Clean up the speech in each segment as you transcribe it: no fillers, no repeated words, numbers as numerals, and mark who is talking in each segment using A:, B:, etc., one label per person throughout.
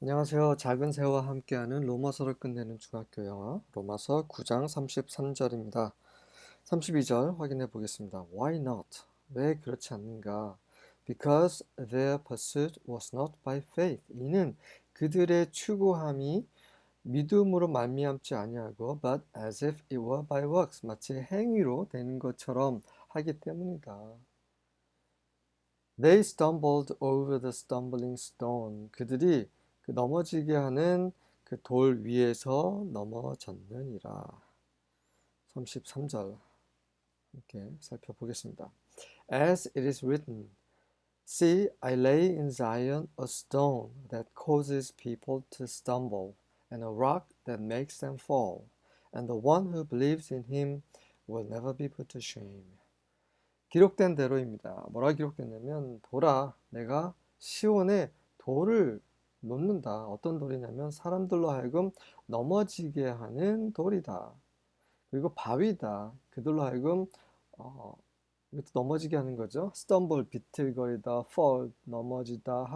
A: 안녕하세요. 작은 새와 함께하는 로마서를 끝내는 중학교 영어 로마서 9장 33절입니다. 32절 확인해 보겠습니다. Why not? 왜 그렇지 않는가? Because their pursuit was not by faith. 이는 그들의 추구함이 믿음으로 말미암지 아니하고 but as if it were by works. 마치 행위로 되는 것처럼 하기 때문이다. They stumbled over the stumbling stone. 그들이 그 넘어지게 하는 그 돌 위에서 넘어졌느니라. 33절 함께 살펴보겠습니다. As it is written, See, I lay in Zion a stone that causes people to stumble, and a rock that makes them fall, and the one who believes in him will never be put to shame. 기록된 대로입니다. 뭐라 기록됐냐면 돌아 내가 시온에 돌을 놓는다. 어떤 돌이냐면 사람들로 하여금 넘어지게 하는 돌이다. 그리고 바위다. 그들로 하여금 이것도 넘어지게 하는 거죠. stumble 비틀거리다, fall 넘어지다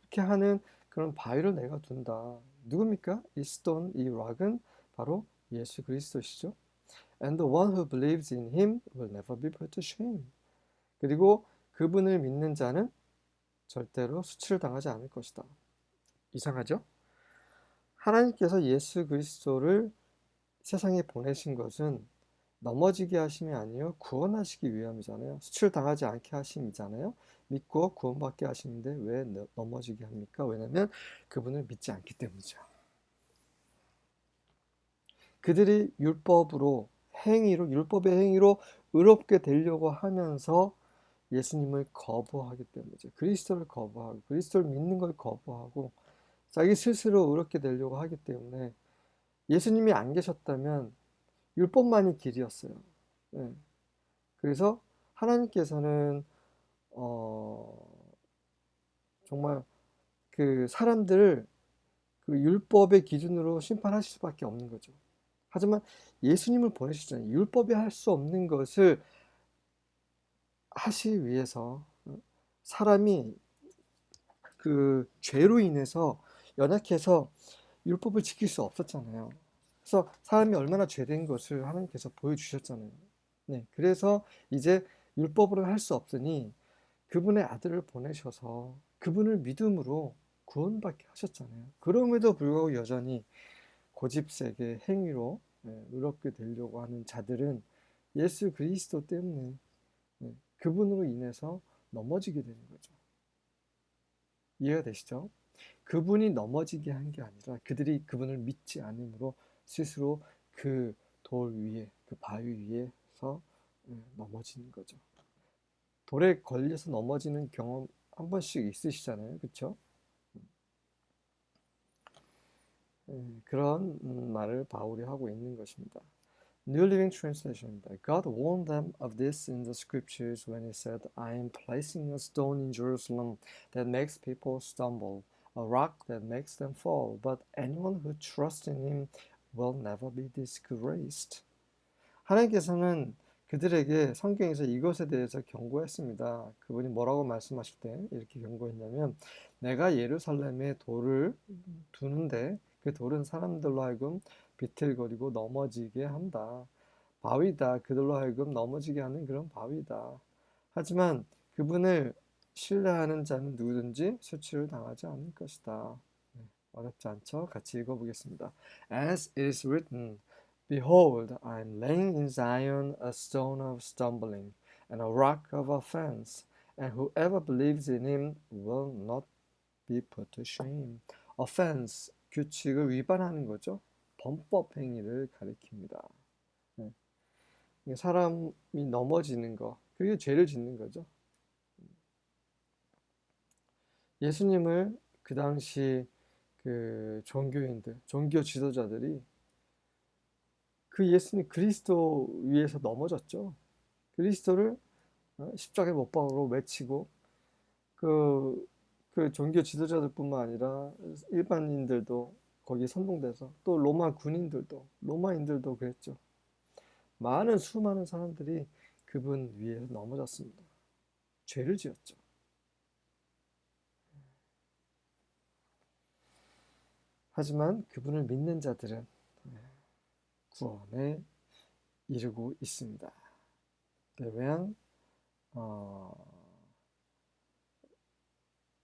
A: 이렇게 하는 그런 바위를 내가 둔다. 누굽니까? 이 stone, 이 rock은 바로 예수 그리스도시죠. And the one who believes in him will never be put to shame. 그리고 그분을 믿는 자는 절대로 수치를 당하지 않을 것이다. 이상하죠? 하나님께서 예수 그리스도를 세상에 보내신 것은 넘어지게 하심이 아니요 구원하시기 위함이잖아요. 수치를 당하지 않게 하심이잖아요. 믿고 구원받게 하시는데 왜 넘어지게 합니까? 왜냐하면 그분을 믿지 않기 때문이죠. 그들이 율법의 행위로 의롭게 되려고 하면서 예수님을 거부하기 때문이죠. 그리스도를 거부하고 그리스도를 믿는 걸 거부하고 자기 스스로 의롭게 되려고 하기 때문에 예수님이 안 계셨다면 율법만이 길이었어요. 네. 그래서 하나님께서는 정말 그 사람들을 그 율법의 기준으로 심판하실 수밖에 없는 거죠. 하지만 예수님을 보내셨잖아요. 율법이 할 수 없는 것을 하시기 위해서 사람이 그 죄로 인해서 연약해서 율법을 지킬 수 없었잖아요. 그래서 사람이 얼마나 죄된 것을 하나님께서 보여주셨잖아요. 네, 그래서 이제 율법으로 할 수 없으니 그분의 아들을 보내셔서 그분을 믿음으로 구원받게 하셨잖아요. 그럼에도 불구하고 여전히 고집세게 행위로 의롭게 되려고 하는 자들은 예수 그리스도 때문에 그분으로 인해서 넘어지게 되는 거죠. 이해가 되시죠? 그분이 넘어지게 한 게 아니라 그들이 그분을 믿지 않으므로 스스로 그 돌 위에, 그 바위 위에서 넘어지는 거죠. 돌에 걸려서 넘어지는 경험 한 번씩 있으시잖아요. 그렇죠? 그런 말을 바울이 하고 있는 것입니다. New Living Translation입니다. God warned them of this in the scriptures when he said, I am placing a stone in Jerusalem that makes people stumble, a rock that makes them fall, but anyone who trusts in him will never be disgraced. 하나님께서는 그들에게 성경에서 이것에 대해서 경고했습니다. 그분이 뭐라고 말씀하실 때 이렇게 경고했냐면 내가 예루살렘에 돌을 두는데 그 돌은 사람들로 하여금 비틀거리고 넘어지게 한다. 바위다. 그들로 하여금 넘어지게 하는 그런 바위다. 하지만 그분을 신뢰하는 자는 누구든지 수치를 당하지 않을 것이다. 어렵지 않죠? 같이 읽어보겠습니다. As it is written, Behold, I am laying in Zion a stone of stumbling and a rock of offense, and whoever believes in him will not be put to shame. Offense, 규칙을 위반하는 거죠. 범법 행위를 가리킵니다. 네. 사람이 넘어지는 거, 그게 죄를 짓는 거죠. 예수님을 그 당시 그 종교인들, 종교 지도자들이 그 예수님 그리스도 위에서 넘어졌죠. 그리스도를 십자가에 못 박으로 외치고 그, 그 종교 지도자들뿐만 아니라 일반인들도 거기에 선동돼서 또 로마 군인들도 로마인들도 그랬죠. 많은 수많은 사람들이 그분 위에서 넘어졌습니다. 죄를 지었죠. 하지만 그분을 믿는 자들은 구원에 이르고 있습니다. 교회양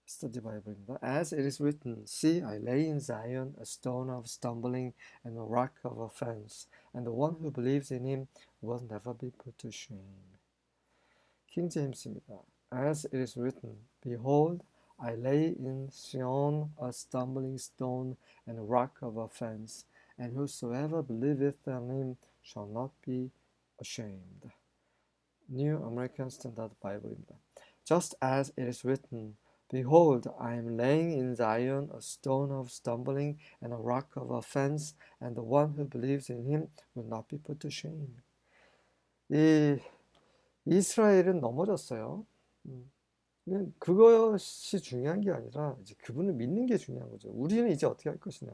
A: 스터디 바이블입니다. As it is written, See, I lay in Zion a stone of stumbling and a rock of offense, and the one who believes in him will never be put to shame. 킹 제임스입니다. As it is written, Behold, I lay in Zion a stumbling stone and a rock of offense, and whosoever believeth on him shall not be ashamed. New American Standard Bible입니다. Just as it is written, Behold, I am laying in Zion a stone of stumbling and a rock of offense, and the one who believes in him will not be put to shame. 이 이스라엘은 넘어졌어요. 그것이 중요한 게 아니라 이제 그분을 믿는 게 중요한 거죠. 우리는 이제 어떻게 할 것이냐.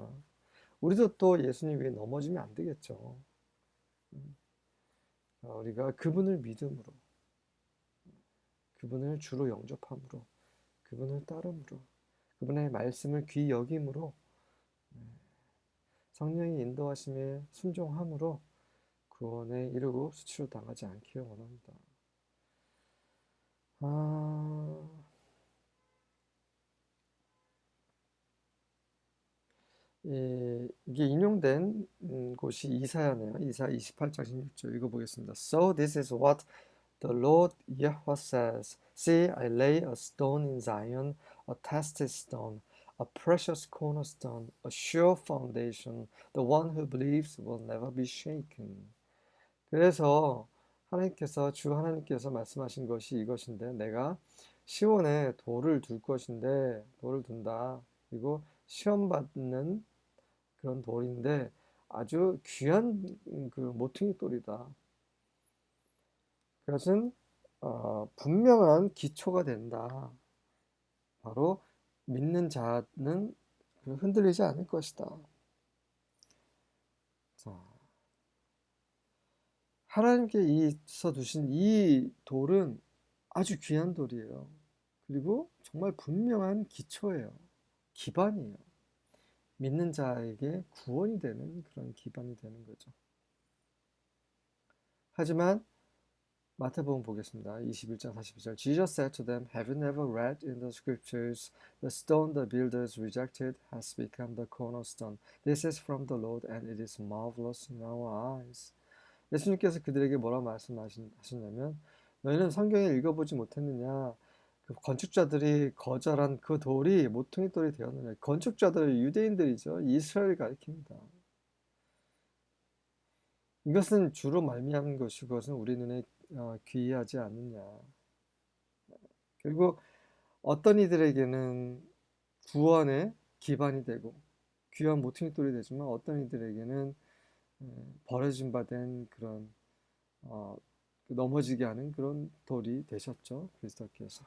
A: 우리도 또 예수님 위에 넘어지면 안 되겠죠. 우리가 그분을 믿음으로, 그분을 주로 영접함으로, 그분을 따름으로, 그분의 말씀을 귀히 여김으로, 성령의 인도하심에 순종함으로 구원에 이르고 수치로 당하지 않기를 원합니다. 이게 인용된 곳이 이사야네요. 이사 28장 16절 읽어보겠습니다. So this is what the Lord Yahweh says. See, I lay a stone in Zion, a tested stone, a precious cornerstone, a sure foundation. The one who believes will never be shaken. 그래서 주 하나님께서 말씀하신 것이 이것인데, 내가 시온에 돌을 둘 것인데, 돌을 둔다. 그리고 시험받는 그런 돌인데 아주 귀한 그 모퉁이 돌이다. 그것은 분명한 기초가 된다. 바로 믿는 자는 흔들리지 않을 것이다. 자, 하나님께 있어 두신 이 돌은 아주 귀한 돌이에요. 그리고 정말 분명한 기초예요. 기반이에요. 믿는 자에게 구원이 되는 그런 기반이 되는 거죠. 하지만 마태복음 보겠습니다. 21장 42절. Jesus said to them, Have you never read in the scriptures, the stone the builders rejected has become the cornerstone. This is from the Lord and it is marvelous in our eyes. 예수님께서 그들에게 뭐라 말씀하셨냐면, 너희는 성경을 읽어보지 못했느냐? 그 건축자들이 거절한 그 돌이 모퉁이 돌이 되었느냐? 건축자들 유대인들이죠. 이스라엘을 가리킵니다. 이것은 주로 말미암은 것이고, 그것은 우리 눈에 귀하지 않느냐. 그리고 어떤 이들에게는 구원의 기반이 되고 귀한 모퉁이 돌이 되지만, 어떤 이들에게는 버려진 바 된 그런 넘어지게 하는 그런 돌이 되셨죠. 그리스도께서.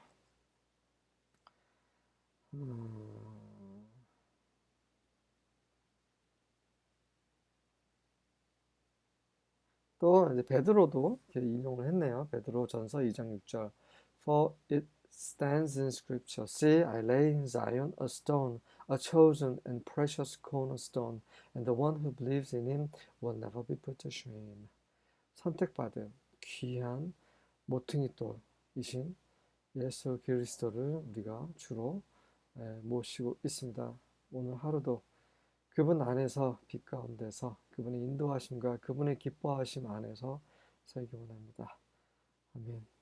A: 또 이제 베드로도 이렇게 인용을 했네요. 베드로 전서 2장 6절. For it stands in scripture, See, I lay in Zion a stone, a chosen and precious cornerstone, and the one who believes in him will never be put to shame. 선택받은 귀한 모퉁이 돌이신 예수 그리스도를 우리가 주로 모시고 있습니다. 오늘 하루도 그분 안에서 빛 가운데서 그분의 인도하심과 그분의 기뻐하심 안에서 살기 원합니다. 아멘.